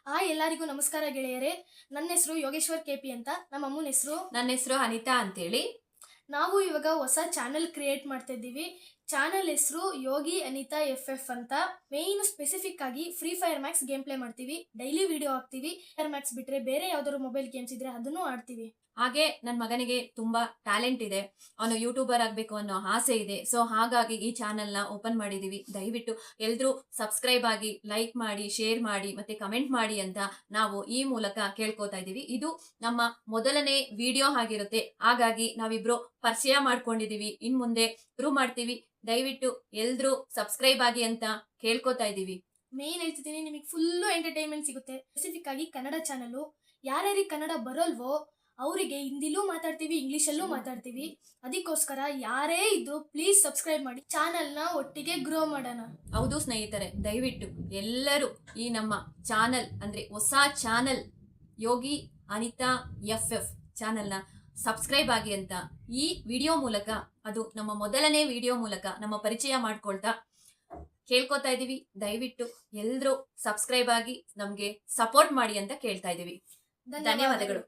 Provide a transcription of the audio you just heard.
ಎಲ್ಲರಿಗೂ ನಮಸ್ಕಾರ ಗೆಳೆಯರೇ. ನನ್ನ ಹೆಸರು ಯೋಗೇಶ್ವರ್ ಕೆಪಿ ಅಂತ. ನಮ್ಮ ಅಮ್ಮನ ಹೆಸರು ನನ್ನ ಹೆಸರು ಅನಿತಾ ಅಂತೇಳಿ. ನಾವು ಇವಾಗ ಹೊಸ ಚಾನೆಲ್ ಕ್ರಿಯೇಟ್ ಮಾಡ್ತಾ ಇದ್ದೀವಿ. ಚಾನೆಲ್ ಹೆಸರು ಯೋಗಿ ಅನಿತಾ FF ಅಂತ. ಮೇನ್ ಸ್ಪೆಸಿಫಿಕ್ ಆಗಿ free fire Max game play ಮಾಡ್ತೀವಿ. ಡೈಲಿ ವಿಡಿಯೋ ಹಾಕ್ತೀವಿ. ಫೈರ್ ಮ್ಯಾಕ್ಸ್ ಬಿಟ್ರೆ ಬೇರೆ ಯಾವ್ದಾದ್ರು ಮೊಬೈಲ್ ಗೇಮ್ಸ್ ಇದ್ರೆ ಅದನ್ನು ಆಡ್ತೀವಿ. ಹಾಗೆ ನನ್ನ ಮಗನಿಗೆ ತುಂಬಾ ಟ್ಯಾಲೆಂಟ್ ಇದೆ, ಅವನು ಯೂಟ್ಯೂಬರ್ ಆಗಬೇಕು ಅನ್ನೋ ಆಸೆ ಇದೆ. ಸೊ ಹಾಗಾಗಿ ಈ ಚಾನೆಲ್ನ ಓಪನ್ ಮಾಡಿದೀವಿ. ದಯವಿಟ್ಟು ಎಲ್ರೂ ಸಬ್ಸ್ಕ್ರೈಬ್ ಆಗಿ, ಲೈಕ್ ಮಾಡಿ, ಶೇರ್ ಮಾಡಿ ಮತ್ತೆ ಕಮೆಂಟ್ ಮಾಡಿ ಅಂತ ನಾವು ಈ ಮೂಲಕ ಕೇಳ್ಕೊತಾ ಇದೀವಿ. ಇದು ನಮ್ಮ ಮೊದಲನೇ ವಿಡಿಯೋ ಆಗಿರುತ್ತೆ, ಹಾಗಾಗಿ ನಾವಿಬ್ರು ಪರಿಚಯ ಮಾಡ್ಕೊಂಡಿದೀವಿ. ಇನ್ ಮುಂದೆ ಪ್ರೂವ್ ಮಾಡ್ತೀವಿ. ದಯವಿಟ್ಟು ಎಲ್ರೂ ಸಬ್ಸ್ಕ್ರೈಬ್ ಆಗಿ ಅಂತ ಕೇಳ್ಕೊತಾ ಇದೀವಿ. ಮೇನ್ ಹೇಳ್ತಿದ್ದೀನಿ, ನಿಮಗೆ ಫುಲ್ಲು ಎಂಟರ್ಟೈನ್ಮೆಂಟ್ ಸಿಗುತ್ತೆ. ಸ್ಪೆಸಿಫಿಕ್ ಆಗಿ ಕನ್ನಡ ಚಾನಲು. ಯಾರ್ಯಾರಿಗೆ ಕನ್ನಡ ಬರೋಲ್ವೋ ಅವರಿಗೆ ಹಿಂದಿಲೂ ಮಾತಾಡ್ತೀವಿ, ಇಂಗ್ಲಿಷಲ್ಲೂ ಮಾತಾಡ್ತೀವಿ. ಅದಕ್ಕೋಸ್ಕರ ಯಾರೇ ಇದ್ರು ಪ್ಲೀಸ್ ಸಬ್ಸ್ಕ್ರೈಬ್ ಮಾಡಿ, ಚಾನಲ್ನ ಒಟ್ಟಿಗೆ ಗ್ರೋ ಮಾಡೋಣ. ಹೌದು ಸ್ನೇಹಿತರೆ, ದಯವಿಟ್ಟು ಎಲ್ಲರೂ ಈ ನಮ್ಮ ಚಾನಲ್ ಅಂದ್ರೆ ಹೊಸ ಚಾನಲ್ ಯೋಗಿ ಅನಿತಾ FF ಚಾನಲ್ನ ಸಬ್ಸ್ಕ್ರೈಬ್ ಆಗಿ ಅಂತ ಈ ವಿಡಿಯೋ ಮೂಲಕ, ಅದು ನಮ್ಮ ಮೊದಲನೇ ವಿಡಿಯೋ ಮೂಲಕ ನಮ್ಮ ಪರಿಚಯ ಮಾಡ್ಕೊಳ್ತಾ ಕೇಳ್ಕೊತಾ ಇದೀವಿ. ದಯವಿಟ್ಟು ಎಲ್ಲರೂ ಸಬ್ಸ್ಕ್ರೈಬ್ ಆಗಿ ನಮ್ಗೆ ಸಪೋರ್ಟ್ ಮಾಡಿ ಅಂತ ಕೇಳ್ತಾ ಇದೀವಿ. ಧನ್ಯವಾದಗಳು.